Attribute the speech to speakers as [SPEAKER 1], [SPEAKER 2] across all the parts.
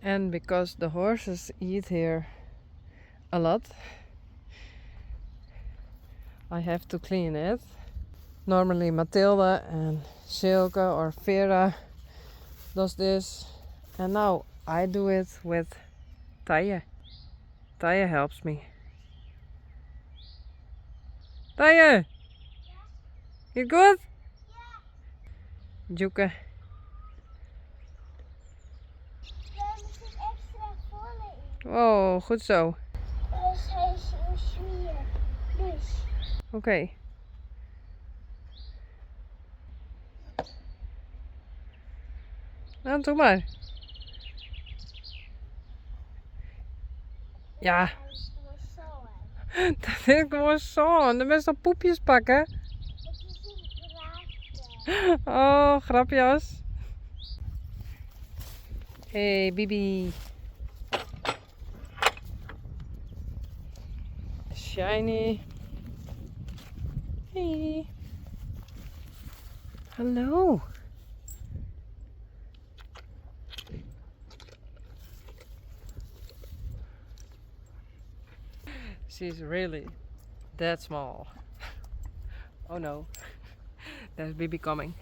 [SPEAKER 1] And because the horses eat here a lot, I have to clean it. Normally Matilda and Silke or Vera does this, and now I do it with Taya. Taya helps me. Taya, you good? Juke. Oh, goed zo.
[SPEAKER 2] Hij is heel zwier. Dus.
[SPEAKER 1] Oké. Nou, doe maar. Ja.
[SPEAKER 2] Hij is wel zo, hè.
[SPEAKER 1] Dat vind ik gewoon zo. En dan best wel poepjes pakken.
[SPEAKER 2] Het is een grapje.
[SPEAKER 1] Oh, grapjas. Hey, Bibi. Shiny. Hey. Hallo. She's really that small. Oh no. There's Bibi coming.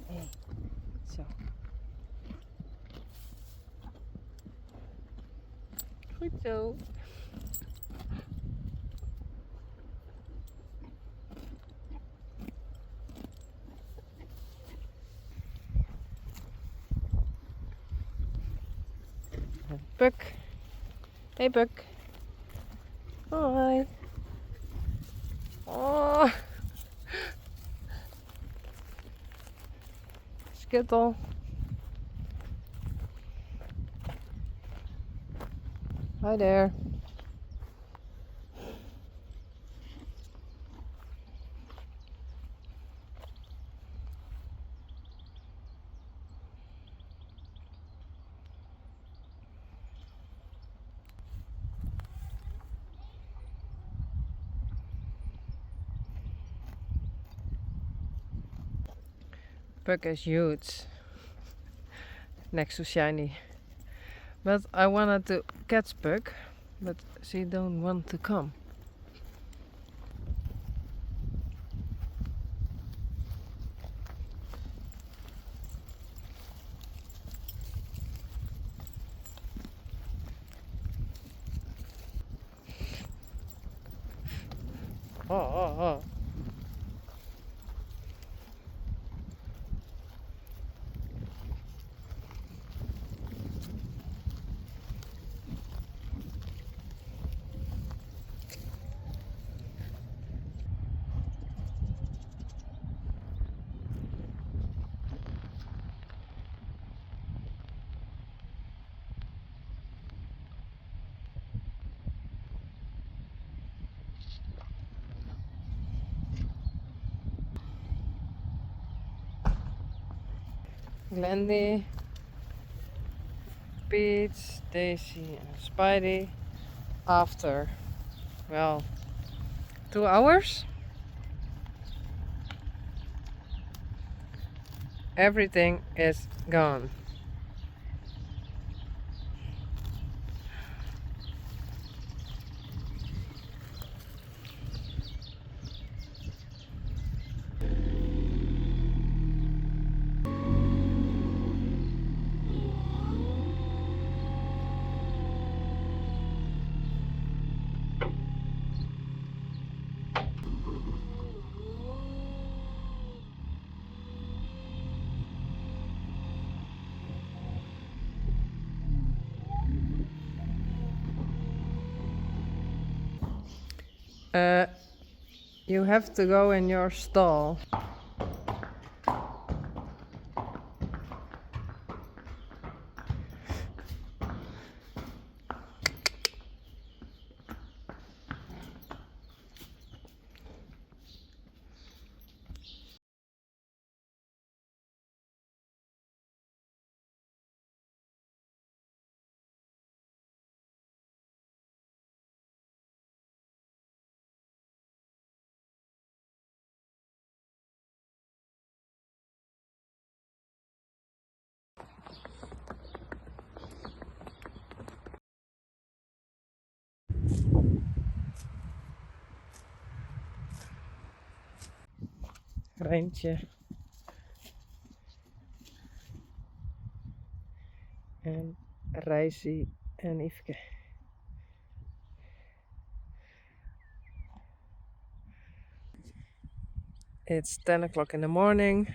[SPEAKER 1] Hey. Zo. Goed zo. Puck. Hey Puck. Hoi. Oh. Skittle. Hi there. Puck is huge next to Shiny. But I wanted to catch Puck, but she don't want to come. Oh. Glendy, Peach, Daisy and Spidey. After, well, 2 hours, everything is gone. You have to go in your stall. Reintje. En Reisi en Yveske. It's 10 o'clock in the morning.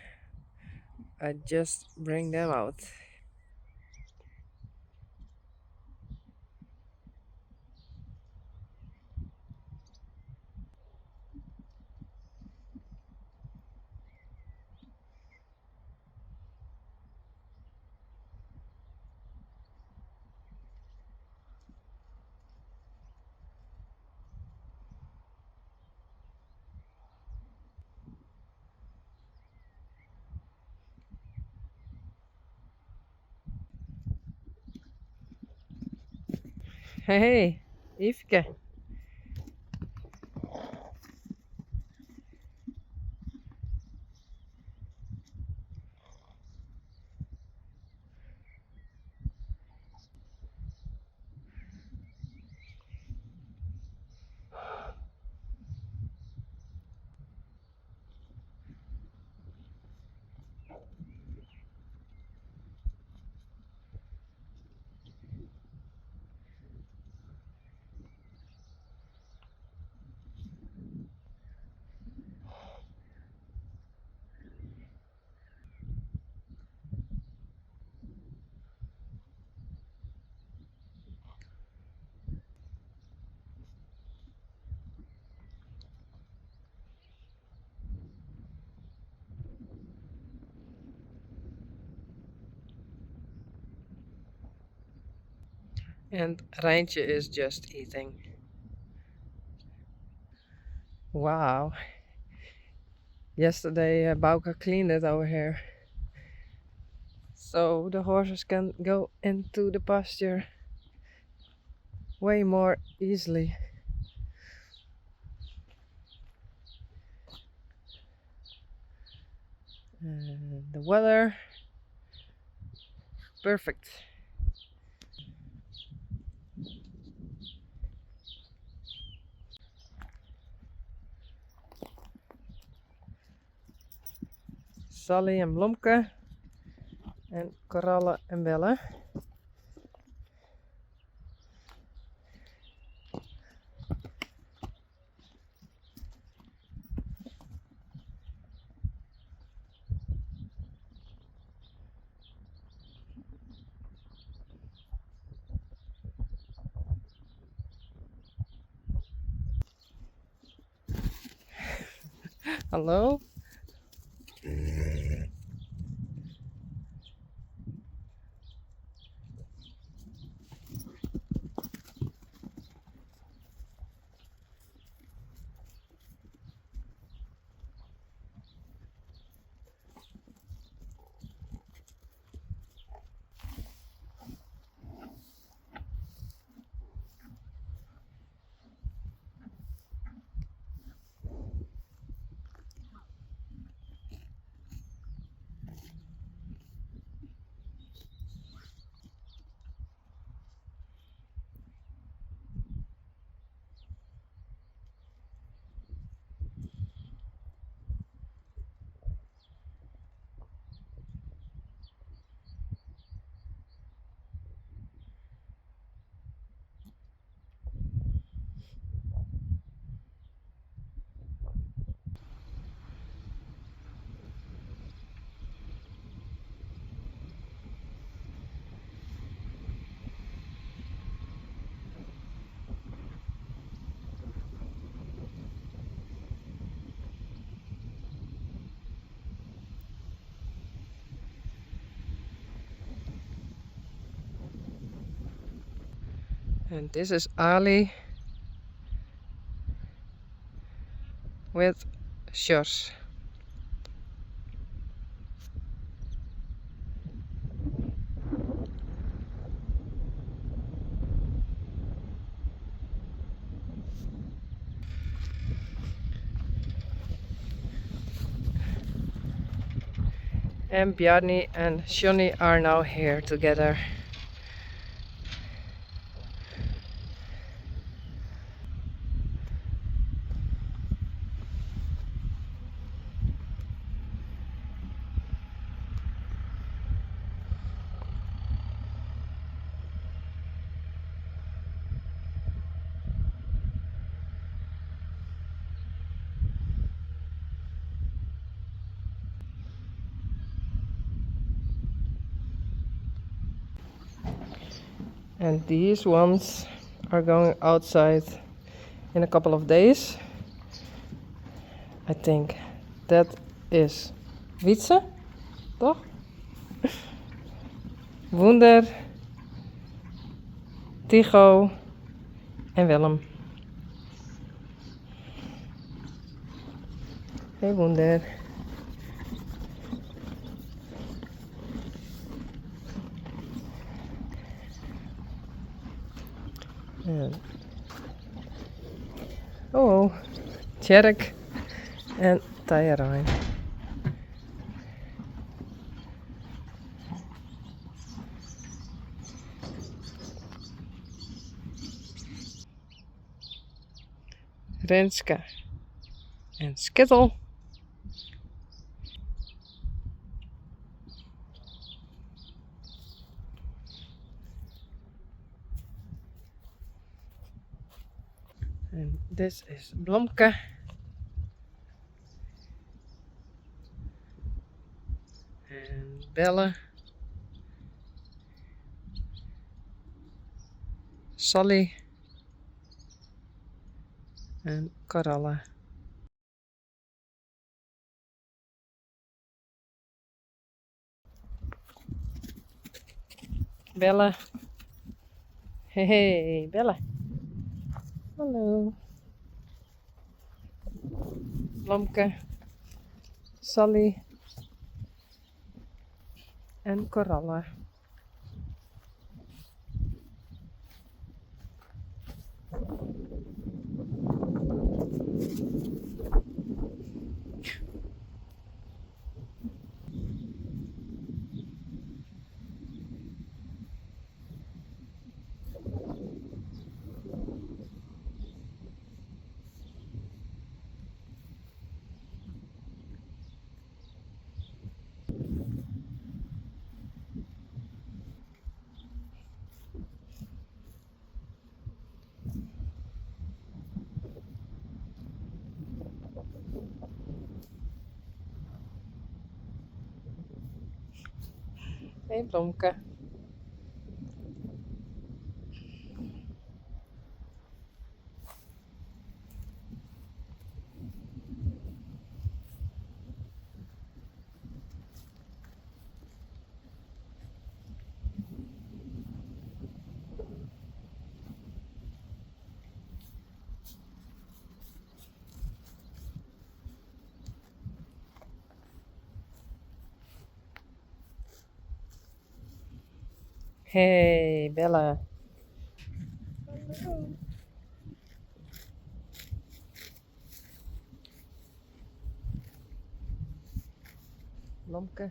[SPEAKER 1] I just bring them out. Hey, Yveske. And Reintje is just eating. Wow. Yesterday Bauke cleaned it over here. So the horses can go into the pasture way more easily. And the weather, perfect. Sally en Blomke en Coralle en Belle. Hallo? And this is Ali with Sjors. And Bjarni and Shoni are now here together. And these ones are going outside in a couple of days. I think that is Wietse, toch? Wunder, Tycho en Willem. Hey Wunder. En oh, Tjerk en Tajarijn. Renske en Skittel. And this is Blomke. And Belle. Sally. En Corolla. Belle. Hey, Belle. Hallo. Blomke. Sally. En Corolla. Hey Blomke. Hey Bella. Hallo. Blomke.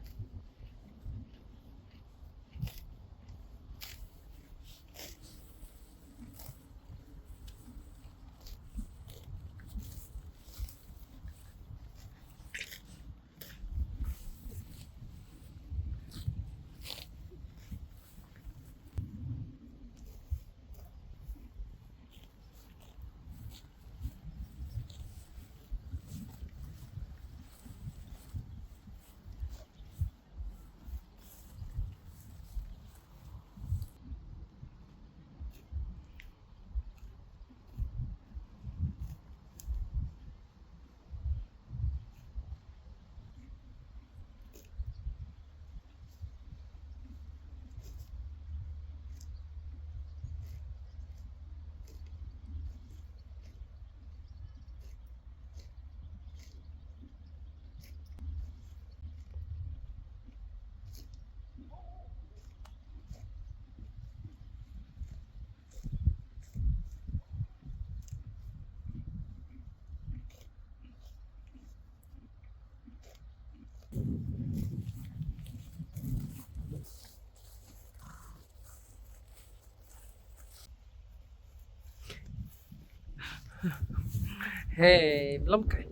[SPEAKER 1] Hey Blomke.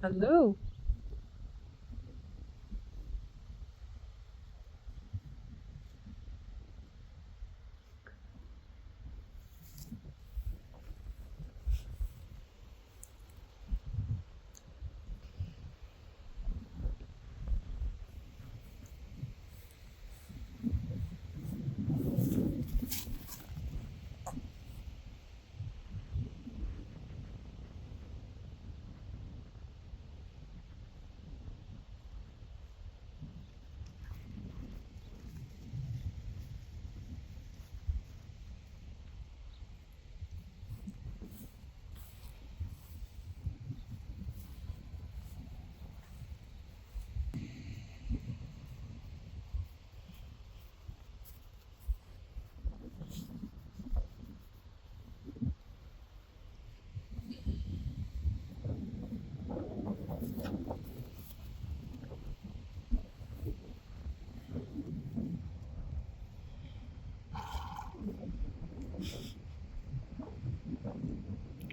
[SPEAKER 1] Hallo.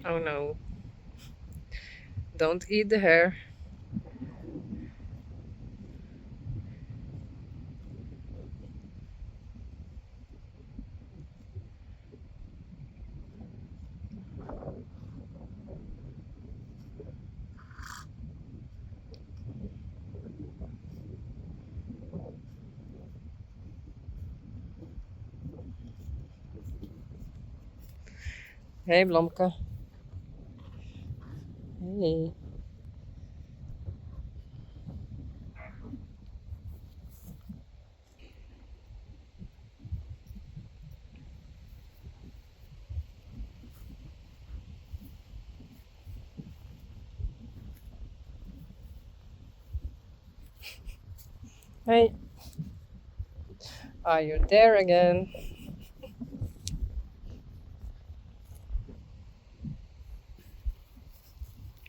[SPEAKER 1] Oh no. Don't eat the hair. Hey Blomke. Hey. Hey. Are you there again?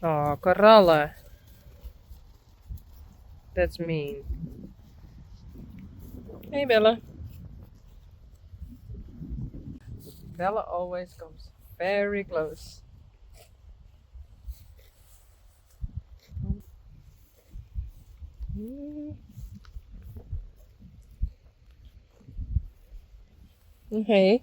[SPEAKER 1] Oh, korallen. That's mean. Hey Bella. Bella always comes very close. Mm. Hey.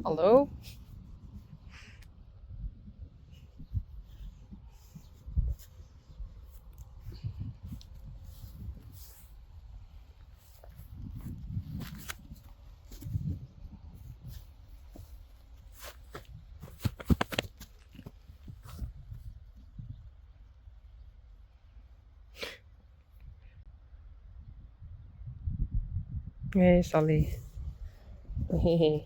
[SPEAKER 1] Hallo? Hey Sally. Hey.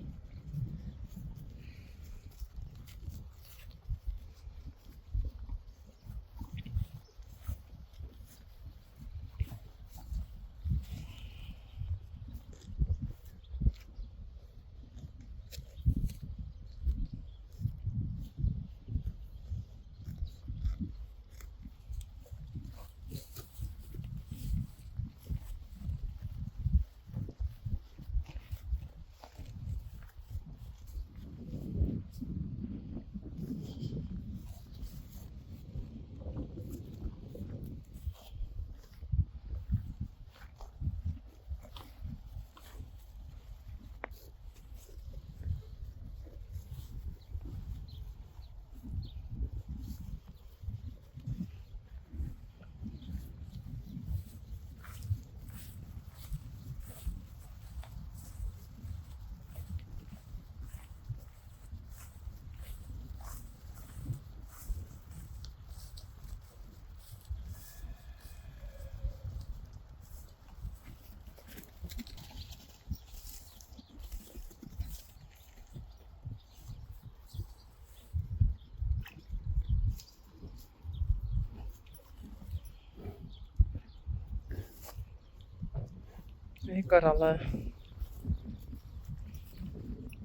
[SPEAKER 1] Hey korallen.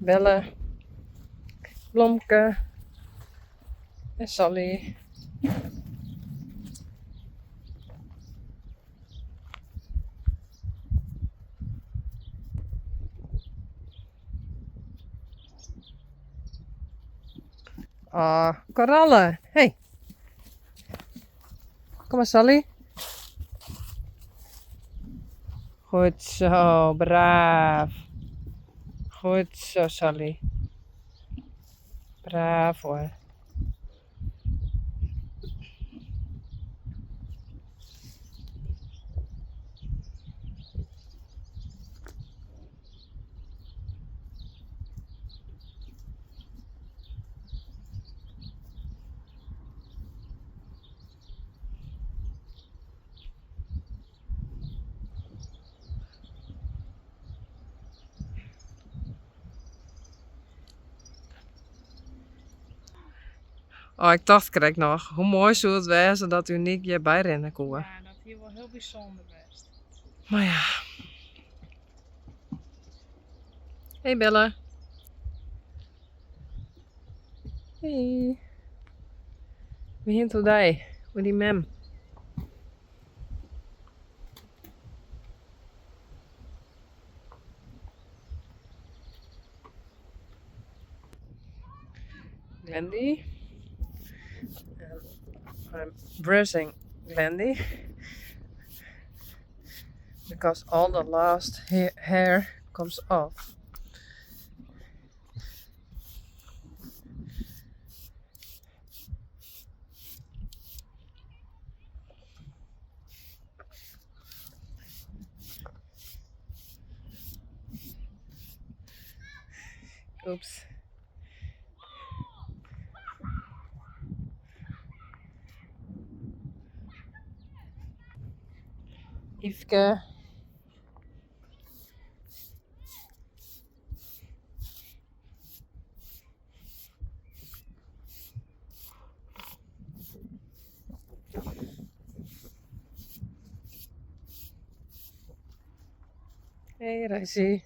[SPEAKER 1] Bella. Blomke. and Sally. Korallen. Hey, kom maar Sally. Goed zo, braaf. Goed zo Sally. Braaf hoor. Oh, ik dacht kijk nog, hoe mooi zou het wezen dat Uniek je bijrennen kon.
[SPEAKER 3] Ja, dat hier wel heel bijzonder best.
[SPEAKER 1] Maar ja. Hey Bella. Hey. Wie hint hoe die? Hoe die mem? Glendy. I'm brushing Glendy because all the last hair comes off. Oops. Yveske. Hey Rijsie.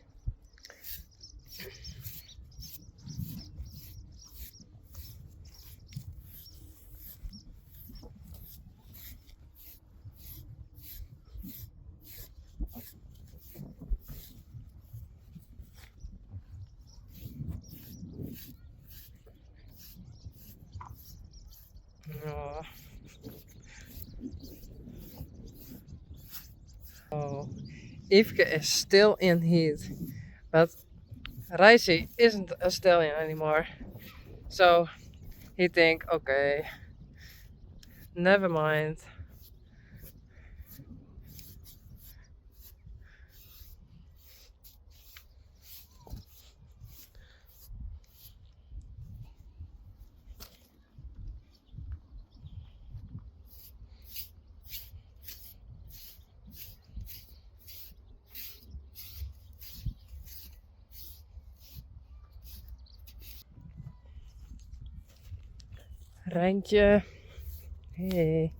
[SPEAKER 1] Oh. Oh. Yveske is still in heat, but Rijsie isn't a stallion anymore. So he think, okay, never mind. Rijntje. Hey.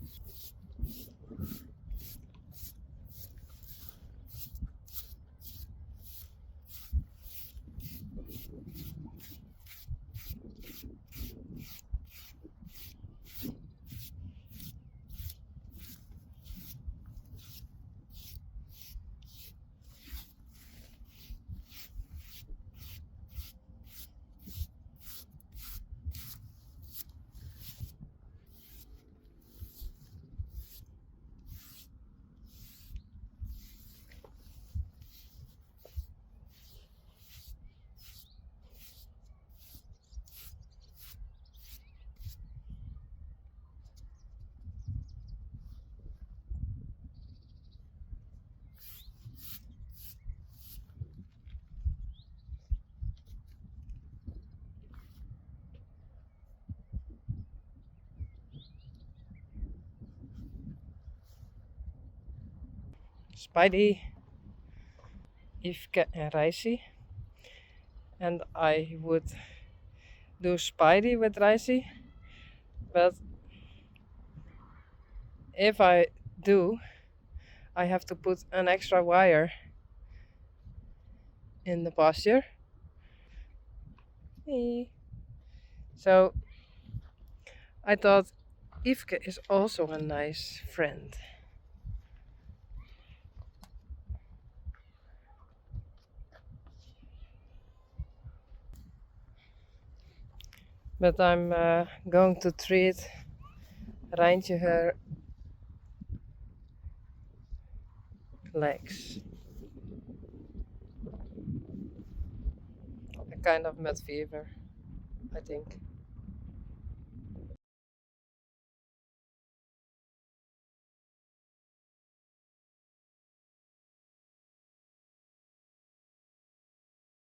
[SPEAKER 1] Spidey, Yveske and Rijsie. And I would do Spidey with Rijsie. But if I do, I have to put an extra wire in the pasture. Hey. So I thought Yveske is also a nice friend. But I'm going to treat Rijntje her legs. A kind of mud fever, I think.